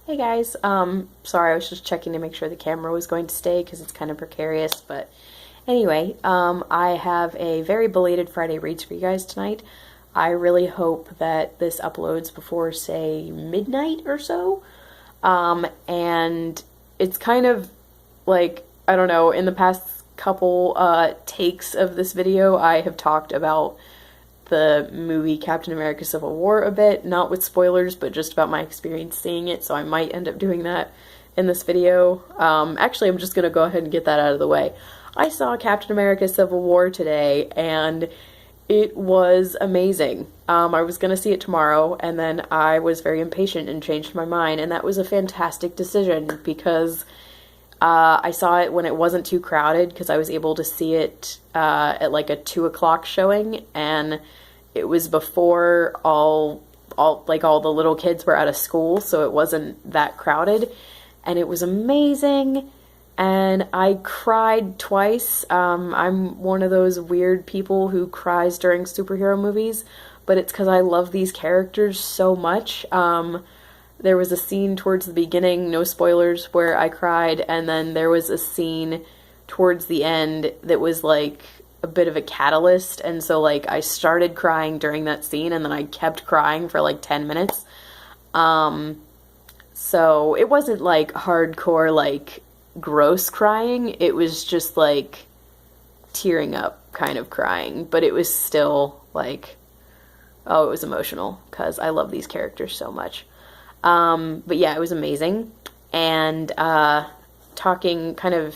Hey guys, sorry, I was just checking to make sure the camera was going to stay because it's kind of precarious, but anyway, I have a very belated Friday Reads for you guys tonight. I really hope that this uploads before, say, midnight or so. And it's kind of like, I don't know, in the past couple takes of this video, I have talked about the movie Captain America Civil War a bit, not with spoilers, but just about my experience seeing it, so I might end up doing that in this video. Actually, I'm just gonna go ahead and get that out of the way. I saw Captain America Civil War today, and it was amazing. I was gonna see it tomorrow, and then I was very impatient and changed my mind, and that was a fantastic decision because I saw it when it wasn't too crowded because I was able to see it at like a 2 o'clock showing, and it was before all the little kids were out of school, so it wasn't that crowded, and it was amazing. And I cried twice. I'm one of those weird people who cries during superhero movies, but it's because I love these characters so much. There was a scene towards the beginning, no spoilers, where I cried, and then there was a scene towards the end that was like a bit of a catalyst, and so like I started crying during that scene, and then I kept crying for like 10 minutes. So it wasn't like hardcore, like gross crying, it was just like tearing up kind of crying, but it was still like, oh, it was emotional because I love these characters so much. But yeah, it was amazing. And talking, kind of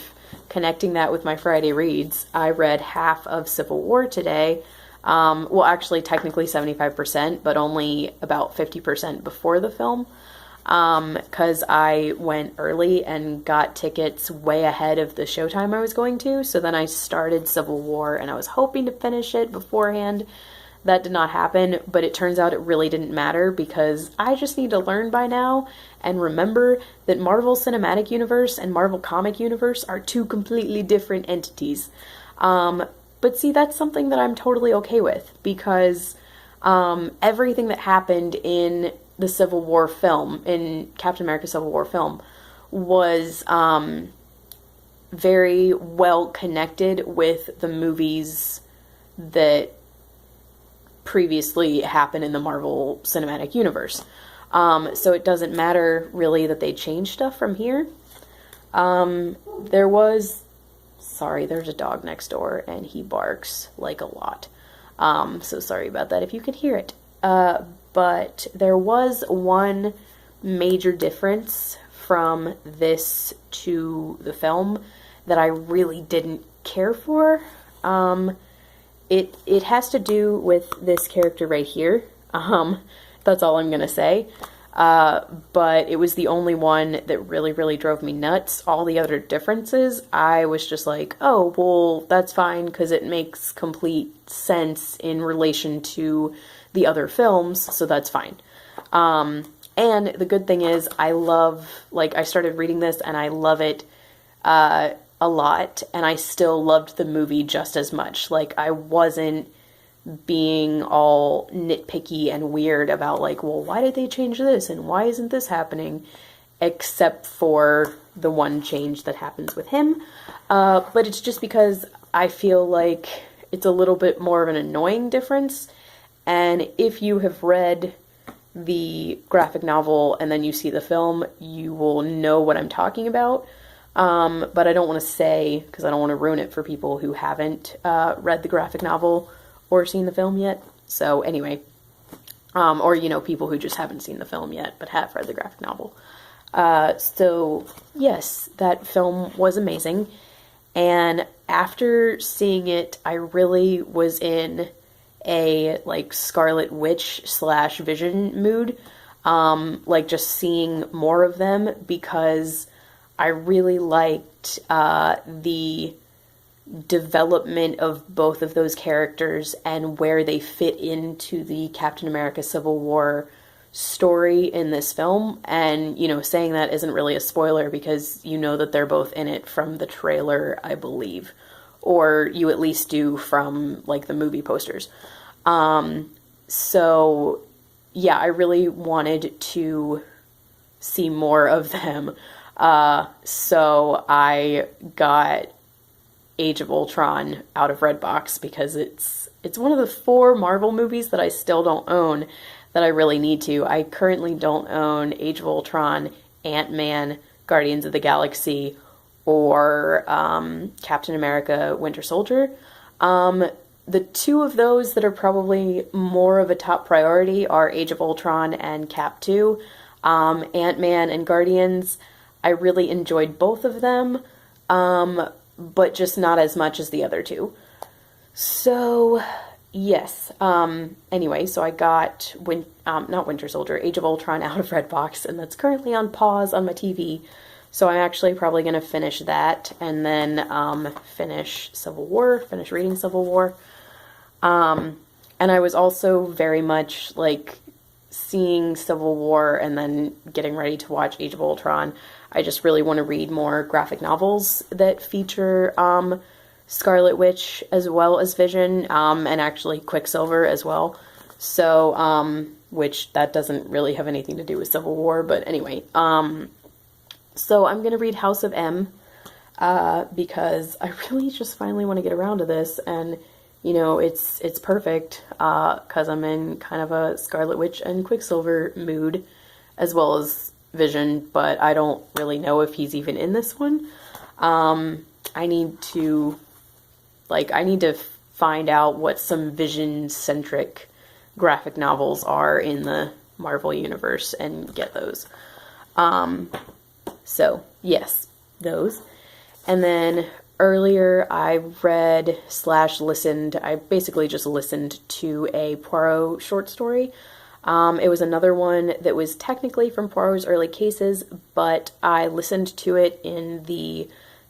connecting that with my Friday reads, I read half of Civil War today. Well, actually, technically 75%, but only about 50% before the film. Because I went early and got tickets way ahead of the showtime I was going to. So then I started Civil War, and I was hoping to finish it beforehand. That did not happen, but it turns out it really didn't matter because I just need to learn by now and remember that Marvel Cinematic Universe and Marvel Comic Universe are two completely different entities. But see, that's something that I'm totally okay with because everything that happened in the Civil War film, in Captain America Civil War film, was very well connected with the movies that previously happened in the Marvel Cinematic Universe. So it doesn't matter really that they changed stuff from here. Sorry, there's a dog next door and he barks like a lot. So sorry about that if you could hear it. But there was one major difference from this to the film that I really didn't care for. It has to do with this character right here. That's all I'm gonna say. But it was the only one that really, really drove me nuts. All the other differences, I was just like, oh, well, that's fine because it makes complete sense in relation to the other films, so that's fine. And the good thing is, I started reading this and I love it a lot, and I still loved the movie just as much. Like, I wasn't being all nitpicky and weird about, like, well, why did they change this, and why isn't this happening? Except for the one change that happens with him. But it's just because I feel like it's a little bit more of an annoying difference, and if you have read the graphic novel and then you see the film, you will know what I'm talking about. But I don't want to say, because I don't want to ruin it for people who haven't read the graphic novel or seen the film yet. So anyway, or, people who just haven't seen the film yet but have read the graphic novel. So yes, that film was amazing. And after seeing it, I really was in a, like, Scarlet Witch / Vision mood. Like, just seeing more of them because I really liked the development of both of those characters and where they fit into the Captain America Civil War story in this film. And, saying that isn't really a spoiler because you know that they're both in it from the trailer, I believe. Or you at least do from, like, the movie posters. So, yeah, I really wanted to see more of them. So I got Age of Ultron out of Redbox because it's one of the 4 Marvel movies that I still don't own that I really need to. I currently don't own Age of Ultron, Ant-Man, Guardians of the Galaxy, or Captain America Winter Soldier. The 2 of those that are probably more of a top priority are Age of Ultron and Cap 2. Ant-Man and Guardians, I really enjoyed both of them, but just not as much as the other 2. So, yes. Anyway, so I got, not Winter Soldier, Age of Ultron out of Redbox, and that's currently on pause on my TV. So I'm actually probably going to finish that, and then finish reading Civil War. And I was also very much, like, seeing Civil War and then getting ready to watch Age of Ultron. I just really want to read more graphic novels that feature Scarlet Witch as well as Vision, and actually Quicksilver as well. So, which that doesn't really have anything to do with Civil War, but anyway. So I'm going to read House of M, because I really just finally want to get around to this, and, you know, it's perfect, because I'm in kind of a Scarlet Witch and Quicksilver mood, as well as Vision, but I don't really know if he's even in this one. I need to find out what some Vision-centric graphic novels are in the Marvel Universe and get those. So, yes, those. And then earlier I I basically just listened to a Poirot short story. It was another one that was technically from Poirot's Early Cases, but I listened to it in the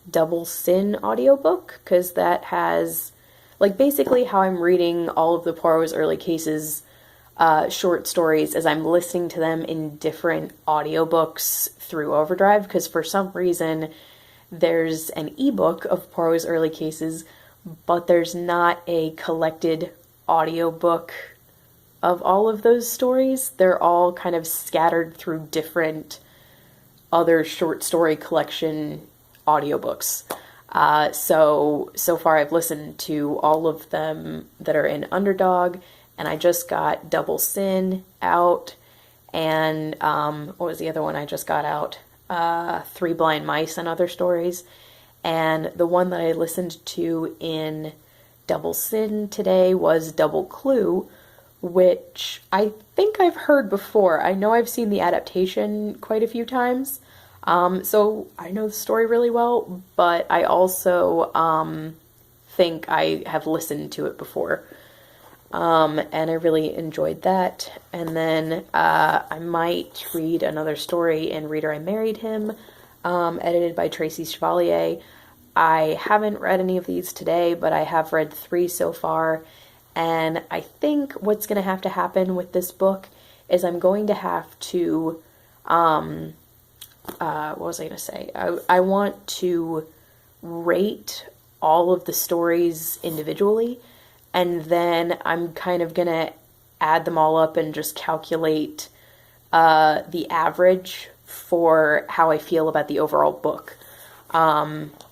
Double Sin audiobook, because that has, like, basically how I'm reading all of the Poirot's Early Cases short stories as I'm listening to them in different audiobooks through Overdrive, because for some reason there's an ebook of Poirot's Early Cases, but there's not a collected audiobook of all of those stories. They're all kind of scattered through different other short story collection audiobooks. So far I've listened to all of them that are in Underdog, and I just got Double Sin out, and what was the other one I just got out? Three Blind Mice and Other Stories. And the one that I listened to in Double Sin today was Double Clue, which I think I've heard before. I know I've seen the adaptation quite a few times, so I know the story really well, but I also think I have listened to it before. And I really enjoyed that. And then I might read another story in Reader I Married Him, edited by Tracy Chevalier. I haven't read any of these today, but I have read 3 so far. And I think what's going to happen with this book is I'm going to have to, what was I going to say? I want to rate all of the stories individually, and then I'm kind of going to add them all up and just calculate the average for how I feel about the overall book.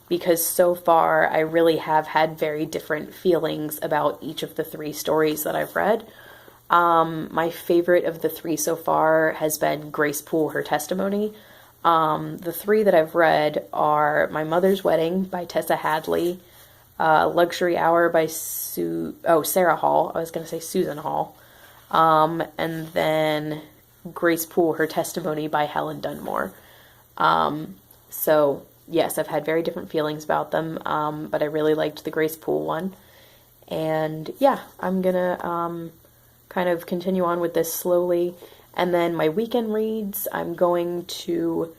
Because so far I really have had very different feelings about each of the 3 stories that I've read. My favorite of the 3 so far has been Grace Poole, Her Testimony. The 3 that I've read are My Mother's Wedding by Tessa Hadley, Luxury Hour by Sarah Hall. I was going to say Susan Hall. And then Grace Poole, Her Testimony by Helen Dunmore. So yes, I've had very different feelings about them, but I really liked the Grace Poole one. And yeah, I'm gonna kind of continue on with this slowly. And then my weekend reads, I'm going to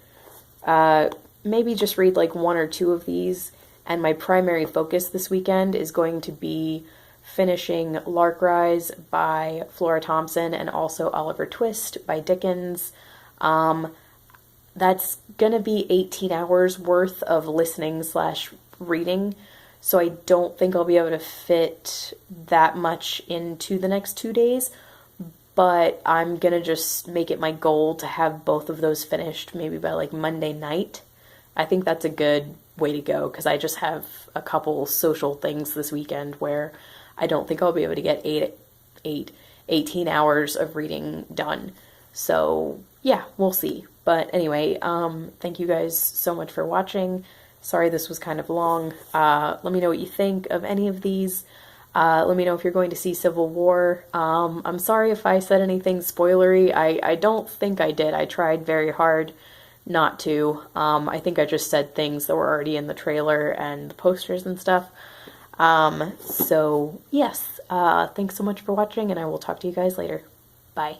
maybe just read like 1 or 2 of these. And my primary focus this weekend is going to be finishing Lark Rise by Flora Thompson and also Oliver Twist by Dickens. That's going to be 18 hours worth of listening / reading, so I don't think I'll be able to fit that much into the next 2 days, but I'm gonna just make it my goal to have both of those finished maybe by like Monday night. I think that's a good way to go because I just have a couple social things this weekend where I don't think I'll be able to get 18 hours of reading done. So yeah, we'll see. But anyway, thank you guys so much for watching. Sorry this was kind of long. Let me know what you think of any of these. Let me know if you're going to see Civil War. I'm sorry if I said anything spoilery. I don't think I did. I tried very hard not to. I think I just said things that were already in the trailer and the posters and stuff. So yes, thanks so much for watching, and I will talk to you guys later. Bye.